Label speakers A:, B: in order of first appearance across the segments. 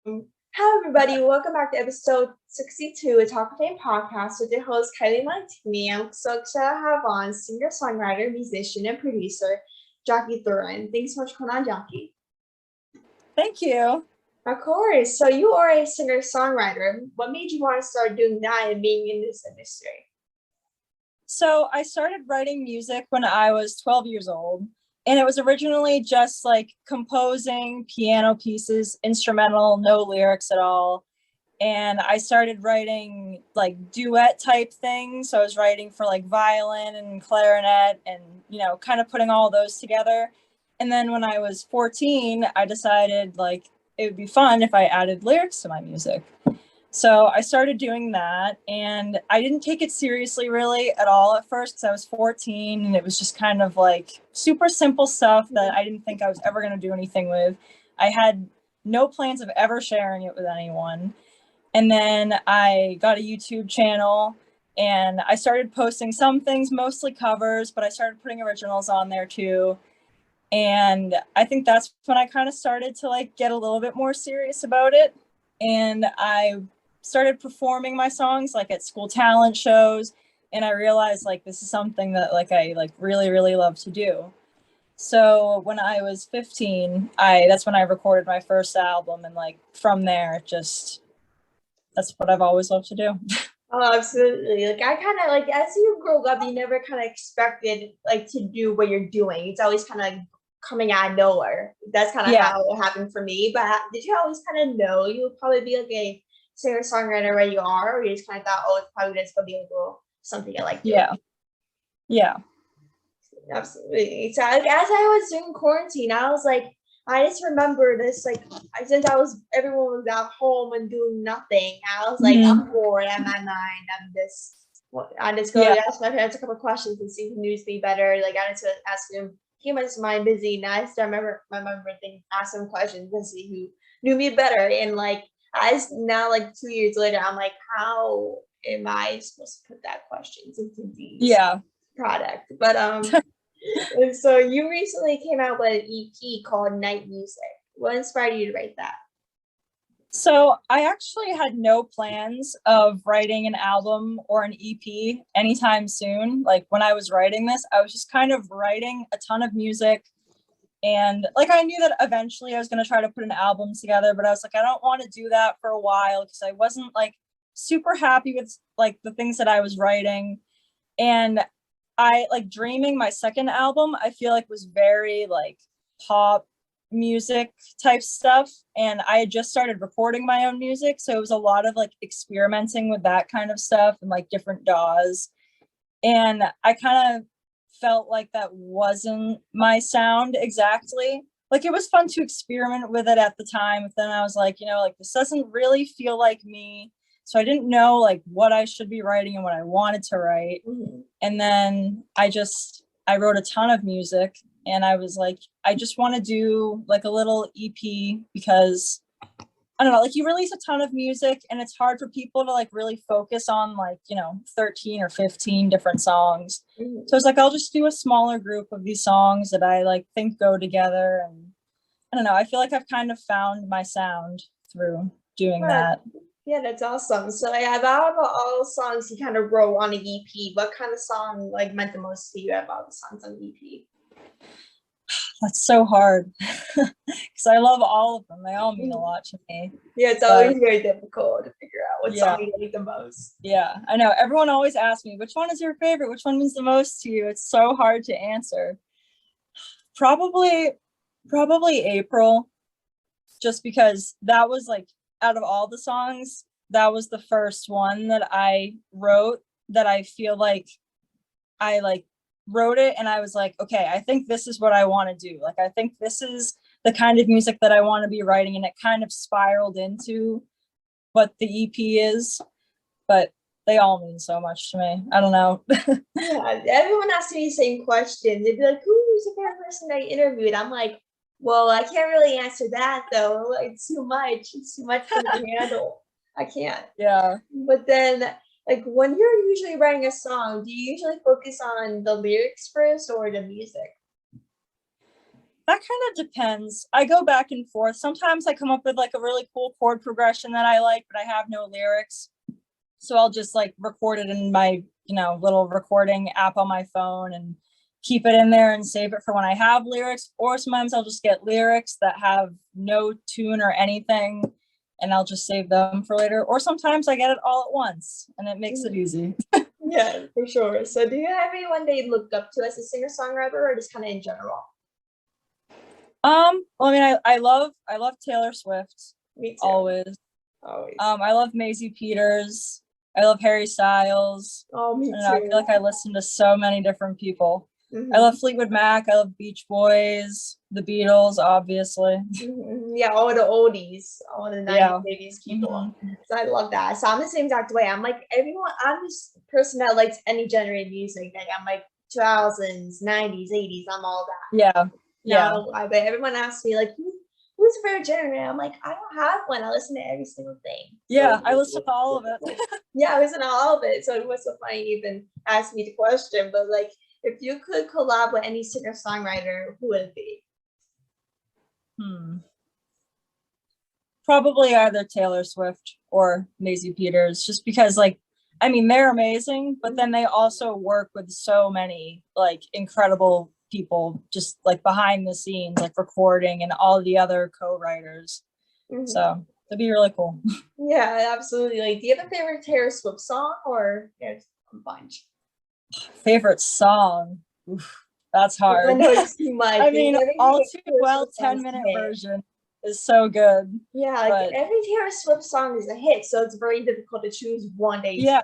A: Hi, everybody. Welcome back to episode 62 of Talkoffamepod podcast with your host, Kyliemontigney. I'm so excited to have on singer, songwriter, musician, and producer, Jackie Therrien. Thanks so much for coming on, Jackie.
B: Thank you.
A: Of course. So you are a singer, songwriter. What made you want to start doing that and being in this industry?
B: So I started writing music when I was 12 years old, and it was originally just like composing piano pieces, instrumental, no lyrics at all. And I started writing like duet type things. So I was writing for like violin and clarinet and, kind of putting all those together. And then when I was 14, I decided like it would be fun if I added lyrics to my music. So I started doing that, and I didn't take it seriously really at all at first because I was 14 and it was just kind of like super simple stuff that I didn't think I was ever going to do anything with. I had no plans of ever sharing it with anyone. And then I got a YouTube channel and I started posting some things, mostly covers, but I started putting originals on there too. And I think that's when I kind of started to like get a little bit more serious about it. And I started performing my songs like at school talent shows, and I realized like this is something that like I like really love to do. So when I was 15, that's when I recorded my first album, and like from there that's what I've always loved to do.
A: Oh, absolutely. Like I kind of like as you grow up, you never kind of expected like to do what you're doing. It's always kind of coming out of nowhere. That's kind of how it happened for me. But did you always kind of know you would probably be like a singer songwriter where you are, or you just kind of thought, oh, it's probably just gonna be a little something I like doing?
B: Yeah.
A: Absolutely. So like, as I was doing quarantine, I was like, I just remember this, like, since everyone was at home and doing nothing, I was like, I'm bored, I'm at 9, I just go ask my parents a couple of questions and see who knows me better. Like, I just ask them, he must mind busy, and I just remember ask them questions and see who knew me better. And like, now, like 2 years later, I'm like, how am I supposed to put that questions into these product? But and so you recently came out with an EP called Night Music. What inspired you to write that?
B: So I actually had no plans of writing an album or an EP anytime soon. Like when I was writing this, I was just kind of writing a ton of music. And like I knew that eventually I was going to try to put an album together, but I was like, I don't want to do that for a while because I wasn't like super happy with like the things that I was writing. And I like Dreaming, my second album, I feel like was very like pop music type stuff. And I had just started recording my own music. So it was a lot of like experimenting with that kind of stuff and like different DAWs. And I kind of felt like that wasn't my sound exactly. Like it was fun to experiment with it at the time, but then I was like, like this doesn't really feel like me. So I didn't know like what I should be writing and what I wanted to write. And then I wrote a ton of music, and I was like, I just want to do like a little EP because I don't know, like you release a ton of music and it's hard for people to like really focus on like, 13 or 15 different songs. So it's like, I'll just do a smaller group of these songs that I like think go together. And I don't know, I feel like I've kind of found my sound through doing that.
A: Yeah, that's awesome. So out of all the songs you kind of wrote on an EP, what kind of song like meant the most to you about the songs on the EP?
B: That's so hard because I love all of them. They all mean a lot to me.
A: Yeah, it's always very difficult to figure out what song you like the most.
B: Yeah, I know. Everyone always asks me, which one is your favorite? Which one means the most to you? It's so hard to answer. Probably April, just because that was like, out of all the songs, that was the first one that I wrote that I feel like I like wrote it and I was like, okay, I think this is what I want to do. Like, I think this is the kind of music that I want to be writing. And it kind of spiraled into what the EP is, but they all mean so much to me. I don't know.
A: Yeah, everyone asks me the same question. They'd be like, who's the favorite person I interviewed? I'm like, well, I can't really answer that though. It's too much. It's too much for me to handle. I can't.
B: Yeah.
A: But then, like, when you're usually writing a song, do you usually focus on the lyrics first or the music?
B: That kind of depends. I go back and forth. Sometimes I come up with like a really cool chord progression that I like, but I have no lyrics. So I'll just like record it in my, little recording app on my phone and keep it in there and save it for when I have lyrics. Or sometimes I'll just get lyrics that have no tune or anything, and I'll just save them for later. Or sometimes I get it all at once, and it makes it easy.
A: Yeah, for sure. So do you have anyone that you looked up to as a singer-songwriter, or just kind of in general?
B: Well, I mean, I love Taylor Swift.
A: Me too.
B: Always.
A: Always.
B: I love Maisie Peters. I love Harry Styles.
A: Oh, me too.
B: I feel like I listen to so many different people.
A: Mm-hmm.
B: I love Fleetwood Mac. I love Beach Boys, the Beatles, obviously.
A: Mm-hmm. Yeah, all the oldies, all the 90s babies people. Mm-hmm. So I love that. So I'm the same exact way. I'm like everyone. I'm this person that likes any generated music. Like I'm like 2000s, 90s, 80s. I'm all that.
B: Yeah.
A: Yeah. But everyone asks me like, who's your favorite genre? I'm like, I don't have one. I listen to every single thing.
B: Yeah, so I listen to all of it.
A: Yeah, I listen to all of it. So it was so funny you even asked me the question. But like, if you could collab with any singer-songwriter, who would it be?
B: Probably either Taylor Swift or Maisie Peters, just because like, I mean, they're amazing, but then they also work with so many like incredible people just like behind the scenes, like recording and all the other co-writers. So it'd be really cool.
A: Yeah, absolutely. Like, do you have a favorite Taylor Swift song, or a bunch?
B: Favorite song? Oof, that's hard.
A: I know it's too much.
B: I mean, All Too Well 10-minute version is so good.
A: Yeah, like every Taylor Swift song is a hit, so it's very difficult to choose one day.
B: Yeah.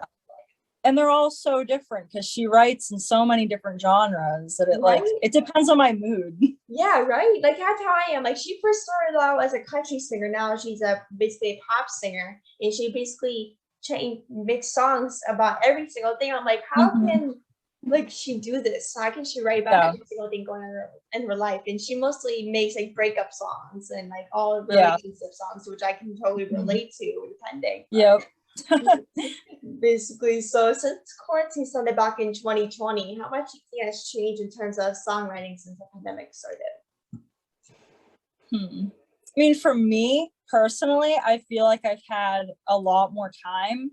B: And they're all so different because she writes in so many different genres that it depends on my mood. Yeah,
A: right. Like that's how I am. Like she first started out as a country singer. Now she's basically a pop singer, and she basically makes songs about every single thing. I'm like, how can like she do this? How can she write about every single thing going on in her life? And she mostly makes like breakup songs and like all relationship songs, which I can totally relate to, depending.
B: Yep.
A: Basically, so since quarantine started back in 2020, how much do you think has changed in terms of songwriting since the pandemic started?
B: I mean, for me personally, I feel like I've had a lot more time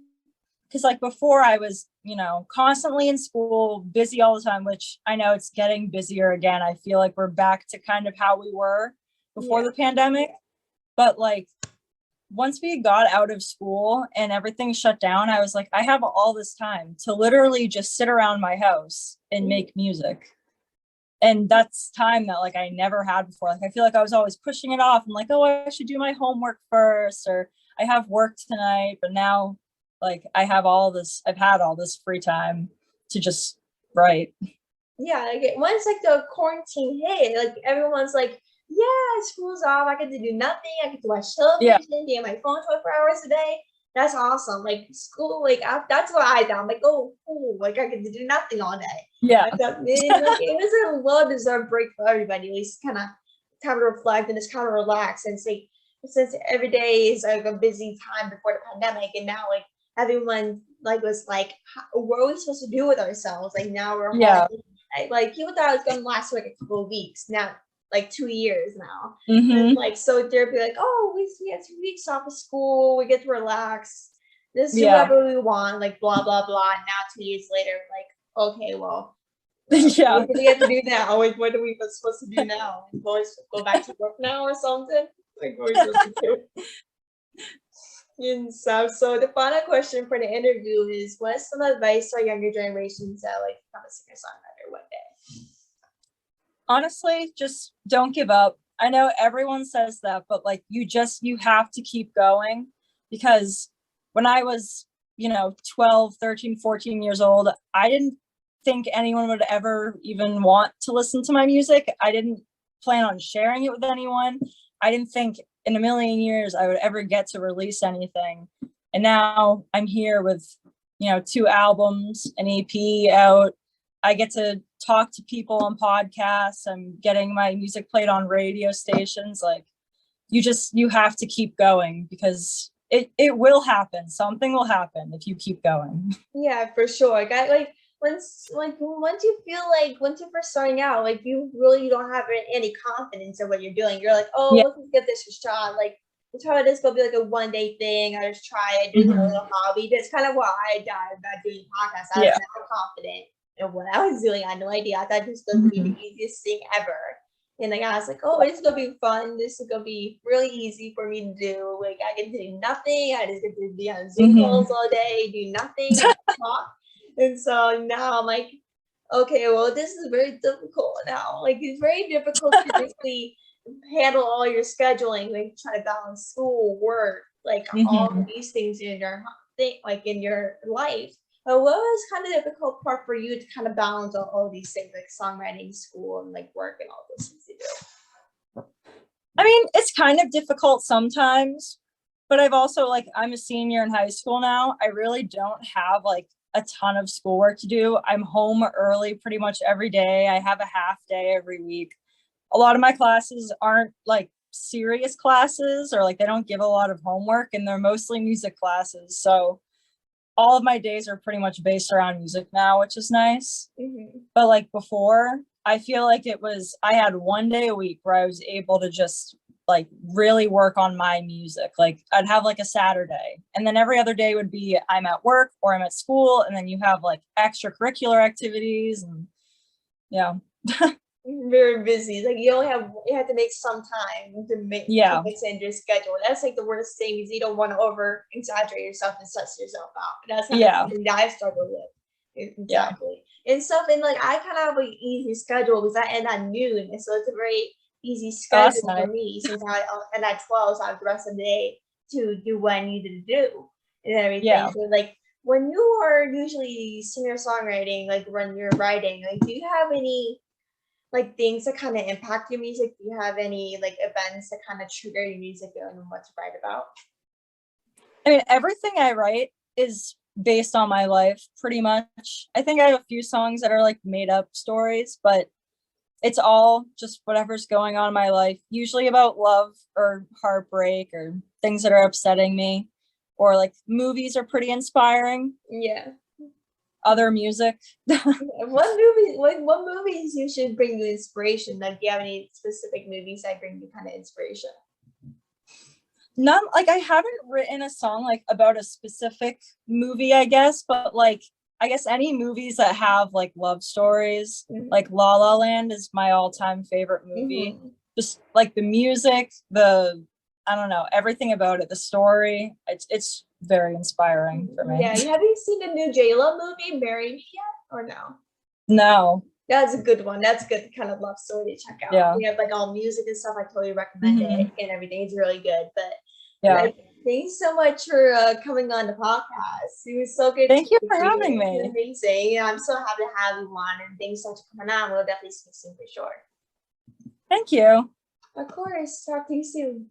B: because like before I was, constantly in school, busy all the time, which I know it's getting busier again. I feel like we're back to kind of how we were before the pandemic, but like once we got out of school and everything shut down, I was like, I have all this time to literally just sit around my house and make music. And that's time that like I never had before. Like I feel like I was always pushing it off and like, oh, I should do my homework first, or I have work tonight. But now like I've had all this free time to just write.
A: Yeah, like once like the quarantine hit, like everyone's like, yeah, school's off. I get to do nothing. I get to watch television, be on my phone 24 hours a day. That's awesome. Like school, like that's what I thought. I'm like, oh, cool. Like I get to do nothing all day.
B: Yeah.
A: It was a well-deserved break for everybody. At least kind of time to reflect and just kind of relax and say, since every day is like a busy time before the pandemic, and now like everyone like was like, what are we supposed to do with ourselves? Like now we're like people thought it was gonna last for like a couple of weeks. Now like 2 years now. And like so they'll be like, oh, we had 2 weeks off of school, we get to relax, just do whatever we want, like blah blah blah. And now 2 years later, like, okay, well, what do we have to do now? Like, what are we supposed to do now? Go back to work now or something? Like what are we supposed to do? And so the final question for the interview is, what's some advice to our younger generations that like become a singer-songwriter one day?
B: Honestly, just don't give up. I know everyone says that, but like you have to keep going, because when I was, 12, 13, 14 years old, I didn't think anyone would ever even want to listen to my music. I didn't plan on sharing it with anyone. I didn't think in a million years I would ever get to release anything. And now I'm here with, 2 albums, an EP out. I get to talk to people on podcasts. I'm getting my music played on radio stations. Like you have to keep going, because it will happen. Something will happen if you keep going.
A: Yeah, for sure. once you feel like once you're first starting out, like you really don't have any confidence in what you're doing. You're like, oh,
B: Yeah.
A: let's give this a shot. Like it's probably just gonna be like a 1-day thing. I just try it, do a little hobby. That's kind of why I died about doing podcasts. I was not confident in what I was doing. I had no idea. I thought this was gonna be the easiest thing ever. And like I was like, oh, it's gonna be fun. This is gonna be really easy for me to do. Like I can do nothing. I just get to be on Zoom calls all day, do nothing, and talk. And so now I'm like, okay, well, this is very difficult now. Like it's very difficult to basically handle all your scheduling, like try to balance school, work, like all of these things in your like in your life. But what was kind of the difficult part for you to kind of balance all these things, like songwriting, school, and like work and all those things to do?
B: I mean, it's kind of difficult sometimes, but I've also like, I'm a senior in high school now. I really don't have like a ton of schoolwork to do. I'm home early pretty much every day. I have a half day every week. A lot of my classes aren't like serious classes, or like they don't give a lot of homework, and they're mostly music classes. So all of my days are pretty much based around music now, which is nice. But like before, I feel like I had 1 day a week where I was able to just like really work on my music. Like I'd have like a Saturday, and then every other day would be I'm at work or I'm at school, and then you have like extracurricular activities, and yeah.
A: Very busy. Like you have to make some time to make extend your schedule. That's like the worst thing, is you don't want to over exaggerate yourself and stress yourself out. That's kind of something that I struggle with. Exactly. And something like I kind of have an easy schedule because I end at noon, and so it's a very easy schedule for me, since I end at 12, so I have the rest of the day to do what I needed to do and everything. So like when you are usually singer songwriting, like when you're writing, like do you have any like things that kind of impact your music? Do you have any like events that kind of trigger your music and what to write about?
B: I mean, everything I write is based on my life pretty much. I think I have a few songs that are like made up stories, but it's all just whatever's going on in my life, usually about love or heartbreak or things that are upsetting me, or like movies are pretty inspiring.
A: Yeah.
B: Other music.
A: What movies you should bring you inspiration? Like, do you have any specific movies that bring you kind of inspiration?
B: None. Like I haven't written a song like about a specific movie, I guess, but like I guess any movies that have like love stories, like La La Land is my all-time favorite movie. Just like the music, I don't know, everything about it, the story, it's very inspiring for me.
A: Yeah, have you seen the new J-Lo movie, Marry Me yet, or no?
B: No.
A: That's a good one. That's a good kind of love story to check out.
B: Yeah.
A: We have like all music and stuff. I totally recommend it, and everything. It's really good. But
B: yeah,
A: thanks so much for coming on the podcast. It was so good.
B: Thank you for having me.
A: Amazing. I'm so happy to have you on, and thanks so much for coming on. We'll definitely see you soon for sure.
B: Thank you.
A: Of course. Talk to you soon.